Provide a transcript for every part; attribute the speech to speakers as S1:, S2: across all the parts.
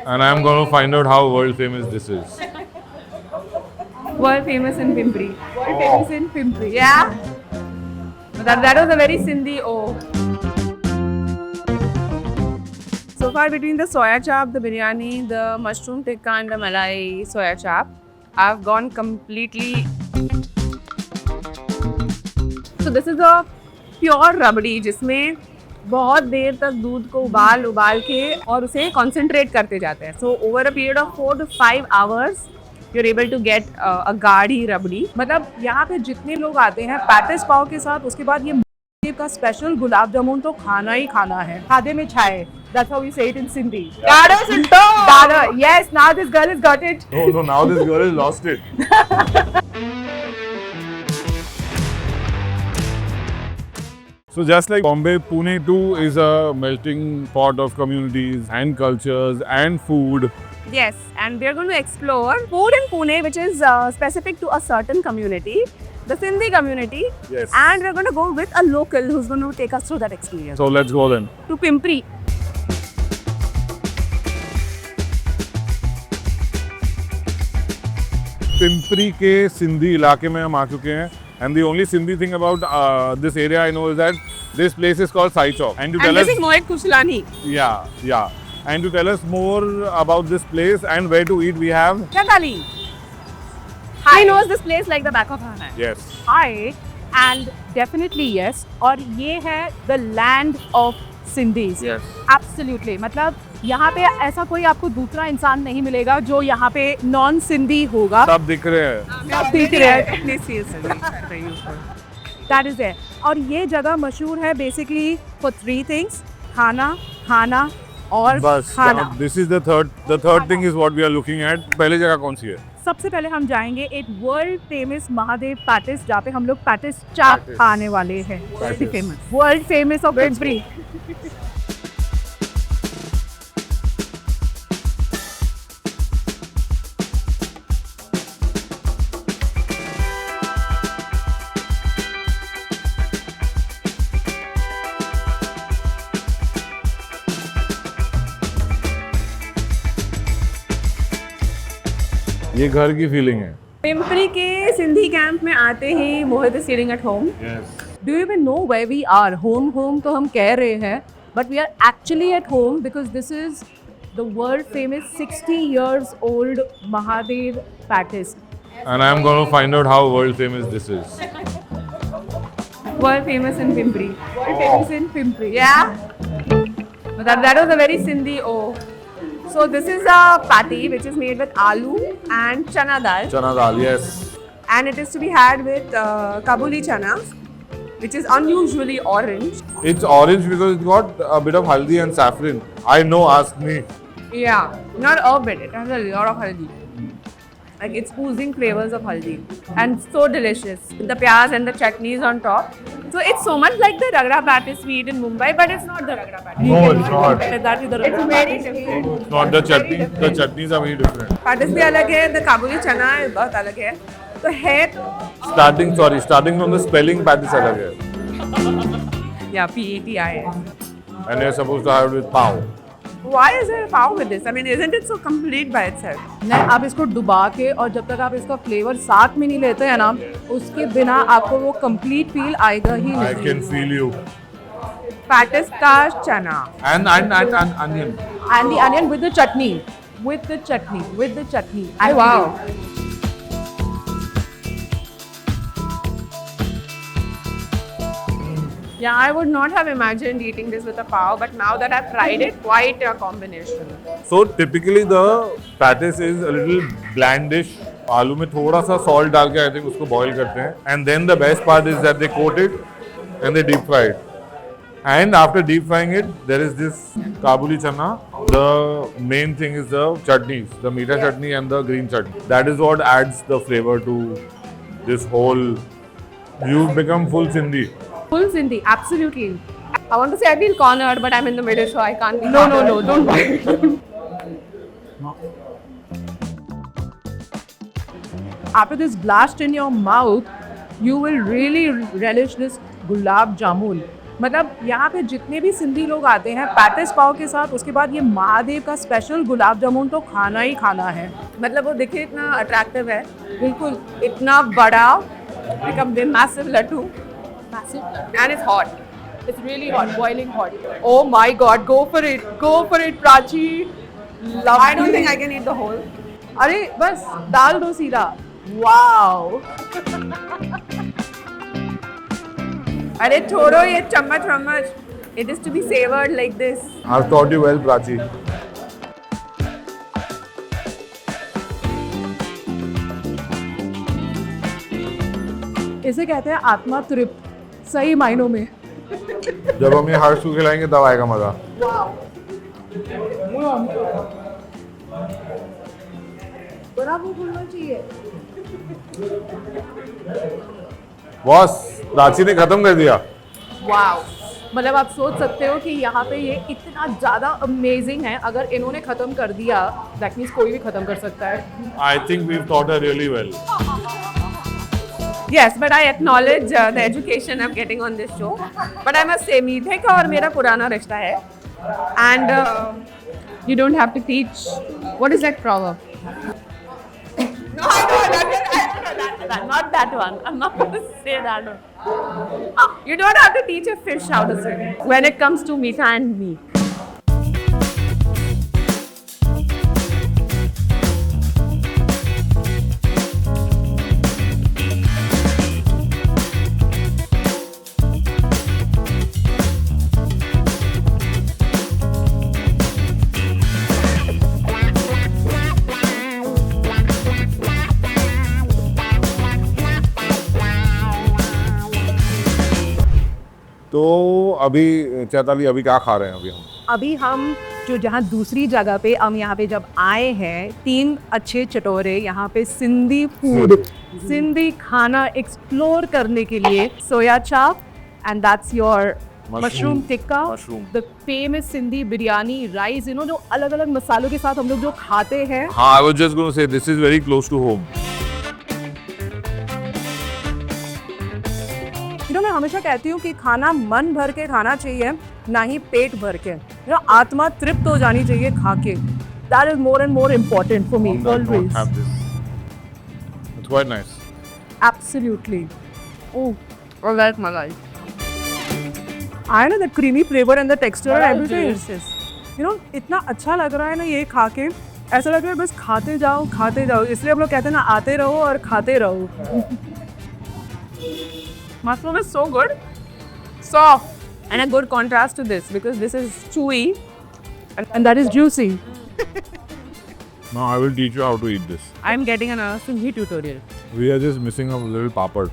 S1: and I'm going to find out how world famous this is.
S2: World famous in Pimpri. World famous in Pimpri. Yeah. That was a very Sindhi oh. So far between the soya chap, the biryani, the mushroom tikka and the malai soya chap, I've gone completely. So this is a pure रबड़ी जिसमें बहुत देर तक दूध को उबाल के और उसे concentrate करते जाते हैं. So over a period of 4 to 5 hours, you're able to get a गाढ़ी रबड़ी. मतलब यहाँ पे जितने लोग आते हैं पैटिस पाव के साथ, उसके बाद ये का स्पेशल गुलाब जामुन तो खाना ही खाना है. खादे में छाए. That's how we say it in Sindhi. Dada Sinto! Dada. Yes, now this girl has got it.
S1: No, now this girl has lost it. So just like Bombay, Pune too is a melting pot of communities and cultures and food.
S2: Yes, and we are going to explore food in Pune, which is specific to a certain community, the Sindhi community.
S1: Yes.
S2: And we're going to go with a local who's going to take us through that experience.
S1: So let's go then.
S2: To Pimpri.
S1: Pimpri के सिंधी इलाके में हम आ चुके हैं. And the only Sindhi thing about this area I know is that this place is called Sai Chowk. And to
S2: And
S1: tell
S2: this
S1: us,
S2: is Mohit Kushlani.
S1: yeah. And to tell us more about this place and where to eat, we have
S2: Chandali. He knows this place like the back of her hand.
S1: yes.
S2: Hi, and definitely yes. और ये है the land of Sindhis.
S1: Yes.
S2: Absolutely. मतलब यहाँ पे ऐसा कोई आपको दूसरा इंसान नहीं मिलेगा जो यहाँ पे नॉन सिंधी होगा.
S1: सब दिख रहे हैं.
S2: सब दिख रहे हैं. That is it. और ये जगह मशहूर है basically for 3 things. खाना, खाना और
S1: बस
S2: खाना.
S1: this is the third thing is what we are looking at. पहली जगह कौन सी है?
S2: सबसे पहले हम जाएंगे एक वर्ल्ड फेमस महादेव पैटिस जहाँ पे हम लोग पैटिस चाप खाने वाले हैं. Famous world famous of Pimpri.
S1: ये घर की फीलिंग है.
S2: पिंपरी के सिंधी कैंप में आते ही Mohit is sitting at home. Do you even know where we are? Home तो हम कह रहे हैं, but we are actually at home because this is the world famous 60 years old Mahadev Pattis.
S1: And I'm going to find out how world famous this is.
S2: World famous in Pimpri. World famous in Pimpri. Yeah. That was a very Sindhi oh. So this is a patty which is made with aloo and chana dal.
S1: Chana dal, yes.
S2: And it is to be had with Kabuli chana, which is unusually orange.
S1: It's orange because it's got a bit of haldi and saffron. I know, ask me.
S2: Yeah, not a bit. It has a lot of haldi. Like it's oozing flavors of haldi. And so delicious. The pyaz and the chutneys on top. So it's so much like the ragra patties we eat in Mumbai, but it's not the ragra patties.
S1: No, it's not.
S2: That is the ragra patties.
S1: It's not the chutney. The chutneys are very different.
S2: Patties भी अलग है. The Kabuli chana बहुत अलग है. तो है.
S1: Starting from the spelling, patties अलग है.
S2: Yeah, PATIS.
S1: And you're supposed to have it with pav.
S2: Why is there a pav with this? I mean, isn't it so complete by itself? नहीं, आप इसको डुबा के और जब तक आप इसका फ्लेवर साथ में नहीं लेते हैं ना, उसके बिना आपको वो कंप्लीट फील आएगा ही नहीं.
S1: I can feel you.
S2: Pattis का चना.
S1: And onion.
S2: And the onion with the chutney. With the chutney. Oh, wow. Yeah, I would not have imagined eating this with a pav, but now that I've tried it, quite a combination.
S1: So typically the patties is a little blandish. आलू में थोड़ा सा salt डाल के I think उसको boil करते हैं. And then the best part is that they coat it and they deep fry it. And after deep frying it, there is this Kabuli chana. The main thing is the chutneys, the meeta chutney and the green chutney. That is what adds the flavor to this whole. You've become full Sindhi.
S2: Full Sindhi, absolutely. I want to say I feel cornered, but I'm in the middle, so I can't be. No, don't worry. After this blast in your mouth, you will really relish this gulab jamun. मतलब यहाँ पे जितने भी सिंधी लोग आते हैं patties पाव के साथ, उसके बाद ये महादेव का स्पेशल गुलाब जामुन तो खाना ही खाना है। मतलब वो देखिए इतना अट्रैक्टिव है, बिल्कुल इतना बड़ा, become the massive laddu, massive and it's hot, it's really hot, boiling hot. Oh my god, go for it Prachi, I don't think I can eat the whole. अरे बस डाल दो सीधा, वाओ। अरे छोड़ो ये चम्मच, it is to be savored like this.
S1: I've taught you well, Prachi.
S2: इसे कहते हैं आत्मा तृप्त, सही मायनों में।
S1: जब हम ये हर्ष को खिलाएंगे तब आएगा मजा।
S2: बड़ा वो बोलना चाहिए।
S1: बॉस, प्राची ने खत्म कर दिया।
S2: वाओ, मतलब आप सोच सकते हो कि यहाँ पे ये इतना ज़्यादा अमेजिंग है, अगर इन्होंने ख़त्म कर दिया दैट मीन्स कोई भी ख़त्म कर सकता है।
S1: I think we've taught her really well.
S2: Yes, but I acknowledge the education I'm getting on this show. But I must say, मीठे का और मेरा पुराना रिश्ता है, and you don't have to teach. What is that proverb? No, I don't know that. Not that one. I'm not going to say that one. You don't have to teach a fish how to swim when it comes to meeta and me.
S1: तो अभी चैताली, अभी क्या खा रहे हैं
S2: अभी हम जो जहाँ दूसरी जगह पे हम यहाँ पे जब आए हैं, 3 अच्छे चटोरे यहाँ पे सिंधी फूड, सिंधी खाना एक्सप्लोर करने के लिए, सोया चाप and that's your mushroom tikka, the famous Sindhi biryani rice, you know जो अलग अलग मसालों के साथ हम लोग जो खाते हैं।
S1: हाँ, I was just going to say this is very close to home.
S2: मैं हमेशा कहती हूँ कि खाना मन भर के खाना चाहिए, ना ही पेट भर के। आत्मा तृप्त हो जानी चाहिए खा के। That is more and more important for me always.
S1: Have this. It's quite nice.
S2: Absolutely. Oh, I like malai. I know the creamy flavor and the texture and everything. You know, इतना अच्छा लग रहा है ना ये खा के, ऐसा लग रहा है बस खाते जाओ। इसलिए हम लोग कहते हैं ना, आते रहो और खाते रहो। Mushroom is so good, soft, and a good contrast to this because this is chewy and that is juicy.
S1: Now I will teach you how to eat this.
S2: I'm getting another Sindhi tutorial.
S1: We are just missing a little papad.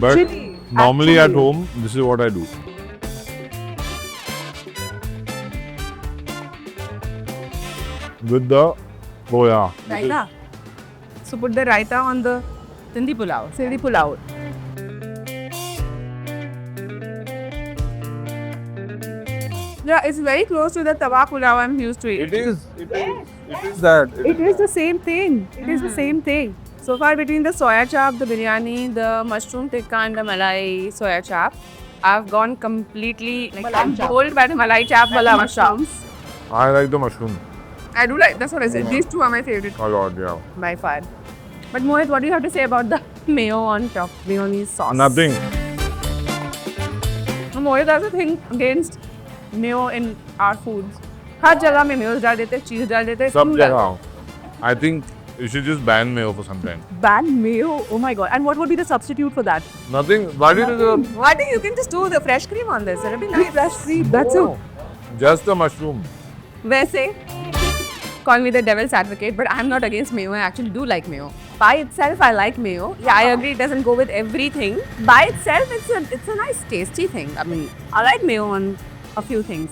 S1: But normally at home, this is what I do. With the soya.
S2: Raita. So put the raita on the Sindhi pulao. Yeah, it's very close to the tawa pulao I'm used to eat.
S1: It is that.
S2: It is the same thing. It is the same thing. So far between the soya chap, the biryani, the mushroom tikka and the malai soya chap, I've gone completely controlled by the malai chap wala mushrooms.
S1: I like the mushroom
S2: I do like, that's what I said. These two are my favorite
S1: a lot, yeah.
S2: by far. But Mohit, what do you have to say about the mayo on top, mayonnaise sauce?
S1: Nothing.
S2: Mohit has a thing against mayo in our foods. हर जगह में Mayo डाल देते हैं, चीज डाल देते हैं।
S1: सब जगह. I think you should just ban mayo for some time.
S2: Ban mayo? Oh my god. And what would be the substitute for that?
S1: Nothing. Why do you do the...
S2: Why do you can just do the fresh cream on this? It'll be nice. Fresh cream. That's it.
S1: Just the mushroom.
S2: वैसे, call me the devil's advocate, but I'm not against mayo. I actually do like mayo. By itself, I like mayo. Yeah, I agree. It doesn't go with everything. By itself, it's a nice, tasty thing. I mean, I like mayo on a few things.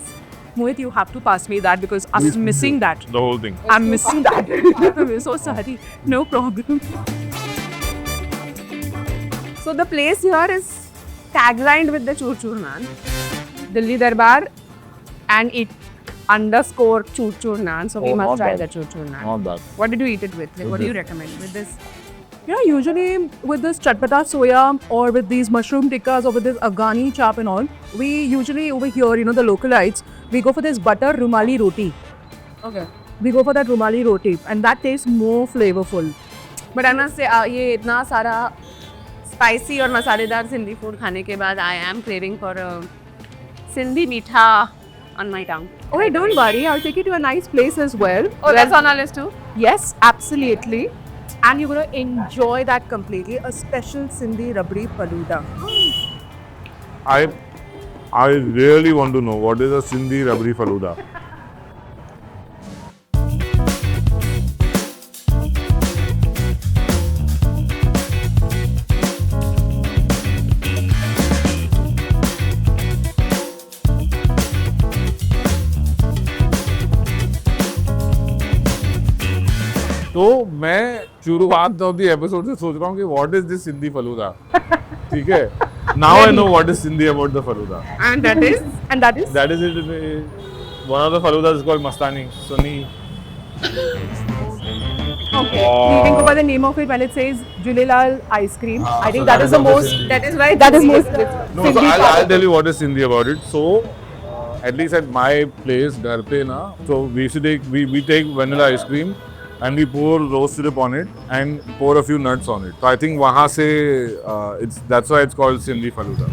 S2: Mohit, you have to pass me that because I'm missing that.
S1: The whole thing.
S2: I'm missing that. I'm so sorry. No problem. So the place here is taglined with the chur chur naan. Delhi Darbar and it _ chur chur naan. So we must try the chur chur naan.
S1: Not bad.
S2: What did you eat it with? Like, what do you recommend with this?
S3: Yeah, usually with this chatpata soya or with these mushroom tikkas or with this Afghani chap and all, we usually over here, you know, the localites, we go for this butter rumali roti.
S2: Okay.
S3: We go for that rumali roti and that tastes more flavorful.
S2: But I must say ये इतना सारा spicy और मसालेदार Sindhi food खाने के बाद I am craving for Sindhi मीठा on my tongue.
S3: Okay, don't worry, I'll take you to a nice place as well.
S2: Oh, that's on our list too.
S3: Yes, absolutely. And you're going to enjoy that completely. A special Sindhi Rabdi Faluda.
S1: I really want to know what is a Sindhi Rabdi Faluda. तो मैं शुरुआत of the episode से सोच रहा हूँ कि what is this Sindhi falooda. ठीक है. Now I know what is Sindhi about the faluda.
S2: And that is?
S3: And that is?
S1: That is it. One of the faludas is called Mastani. Sunni.
S3: Okay. You can go by the name of it when it says Julelal ice cream. I think
S1: so
S3: that is the
S1: of the
S3: most.
S1: Sindhi.
S2: That is why
S3: That is
S2: Sindhi
S3: most.
S1: No, so
S3: Sindhi
S1: I'll
S3: part.
S1: tell you what is Sindhi about it. So, at least at my place, घर पे ना, so we used to take we take vanilla ice cream and we pour rose syrup on it and pour a few nuts on it. So I think वहाँ से that's why it's called Sindhi faluda.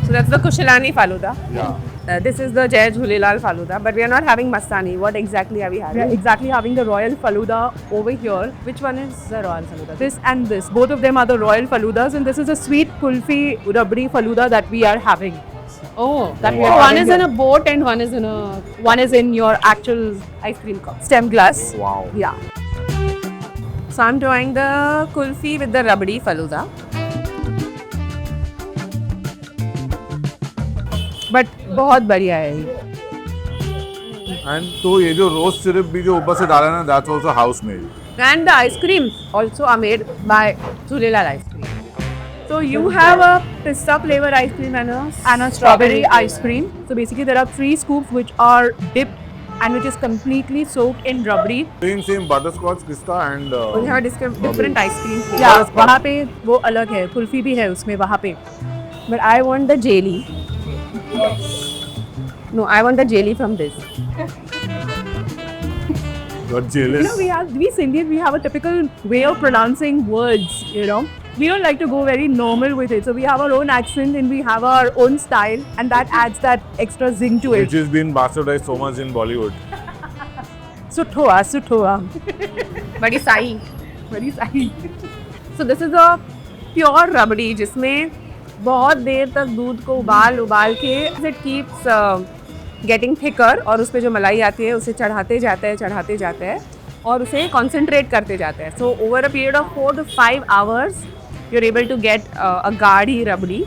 S2: So that's the Kushilani Faluda.
S1: Yeah.
S2: This is the Jai Jhulelal Faluda, but we are not having Mastani. What exactly are we
S3: We
S2: having?
S3: are exactly having the Royal Faluda over here.
S2: Which one is the Royal Faluda?
S3: This and this. Both of them are the Royal Faludas, and this is a sweet kulfi rabdi faluda that we are having.
S2: Oh,
S3: That we
S1: Wow.
S3: are
S2: one
S3: having
S2: is in
S3: here.
S2: a boat and one is in a
S3: One is in your actual
S2: ice cream cup.
S3: stem glass.
S1: Wow.
S3: Yeah.
S2: So I'm trying the kulfi with the rabdi faluda. But बहुत बढ़िया है ये.
S1: And तो ये जो rose syrup भी जो ऊपर से डाला है ना, that's also house made.
S2: And the ice creams also are made by Jhulelal ice cream. So you have a pista flavor ice cream and
S3: And a strawberry ice cream. So basically, there are 3 scoops which are dipped and which is completely soaked in rabdi.
S1: Same butterscotch, pista and.
S2: We have a different ice cream.
S3: Yeah, वहाँ पे वो अलग है. कुल्फी भी है उसमें वहाँ पे.
S2: But I want the jelly. No, I want the jelly from this.
S1: Got
S3: You
S1: jealous.
S3: know, we Indians, we have a typical way of pronouncing words, you know. We don't like to go very normal with it. So we have our own accent and we have our own style and that adds that extra zing to
S1: Which
S3: it.
S1: has been bastardized so much in Bollywood.
S3: Suthoa.
S2: Badi sahi.
S3: Very sahi.
S2: So this is a pure rabdi जिसमें बहुत देर तक दूध को उबाल के it keeps getting thicker और उस पे जो मलाई आती है उसे चढ़ाते जाते हैं और उसे concentrate करते जाते हैं. So over a period of 4 to 5 hours you're able to get a gaadi rabdi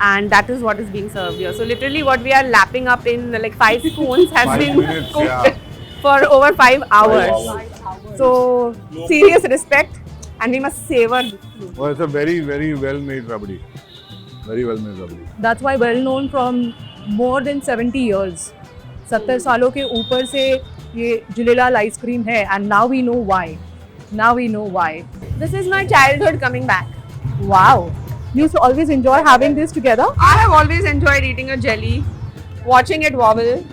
S2: and that is what is being served here. So literally what we are lapping up in like 5 spoons has
S1: 5
S2: been
S1: minutes,
S2: cooked
S1: yeah.
S2: for over 5 hours.
S1: hours.
S2: So serious respect and we must savor this food.
S1: Well, it's a very, very well made rabdi. Very well made rabdi.
S3: That's why well known from more than 70 years. 70 सालों के ऊपर से ये Jhulelal ice cream है and now we know why. Now we know why.
S2: This is my childhood coming back.
S3: Wow. You used to always enjoy having this together?
S2: I have always enjoyed eating a jelly, watching it wobble,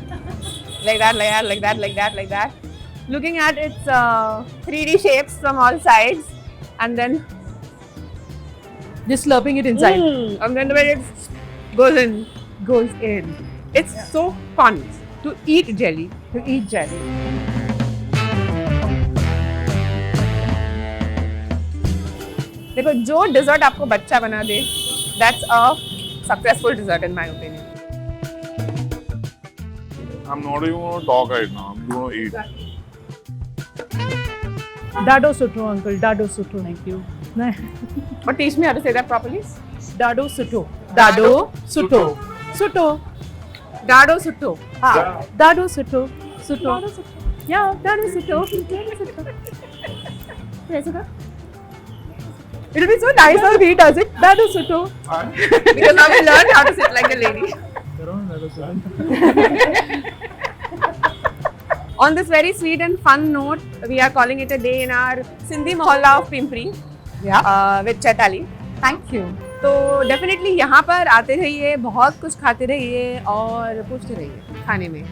S2: like that. Looking at its 3D shapes from all sides, and then
S3: Just slurping it inside.
S2: and then when it goes in,
S3: Goes in.
S2: it's so fun to eat jelly.
S3: To eat jelly.
S2: देखो जो dessert आपको बच्चा बना दे, that's a successful dessert in my opinion.
S1: I'm not even going to talk right now. I'm going to eat.
S3: Dado Sutto, uncle. Dado Sutto. Thank you.
S2: But teach me how to say that properly.
S3: Dado Sutto. Dado Sutto. Sutto.
S2: Dado sutto.
S3: Ah. Dado Sutto. Sutto. Yeah, Dado Sutto. It'll be so nice how he does it. Dado Sutto.
S2: Because now we learned how to sit like a lady. On this very sweet and fun note, we are calling it a day in our Sindhi Mohalla of Pimpri. With Chaitali.
S3: Thank you.
S2: तो definitely यहाँ पर आते रहिए, बहुत कुछ खाते रहिए और पूछते रहिए खाने में।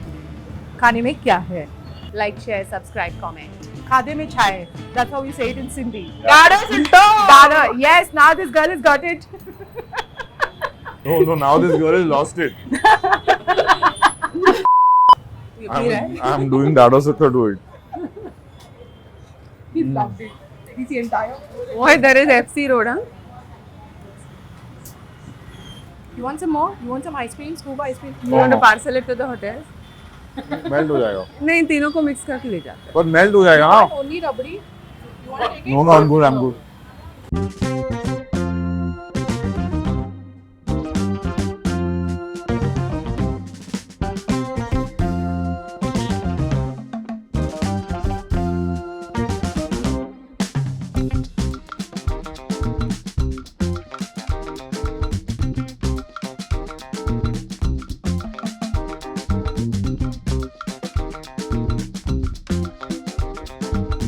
S3: खाने में क्या है?
S2: Like, share, subscribe, comment.
S3: खाने में चाय. That's how we say it in Sindhi.
S2: Dada Sinto!
S3: Dada. Yes, now this girl has got it.
S1: No, now this girl has lost it. I'm doing Dada Sutta to it.
S3: He's loved it. He's the entire.
S2: Boy, there is FC Road, huh?
S3: You want some more? You want some ice cream? Scuba ice cream?
S2: You want to parcel it to the hotel?
S1: Melt हो जाएगा.
S2: नहीं, तीनों को mix करके ले जाते हैं।
S1: पर मेल्ट हो जाएगा.
S3: Only rabdi. You want to take it?
S1: No, I'm good.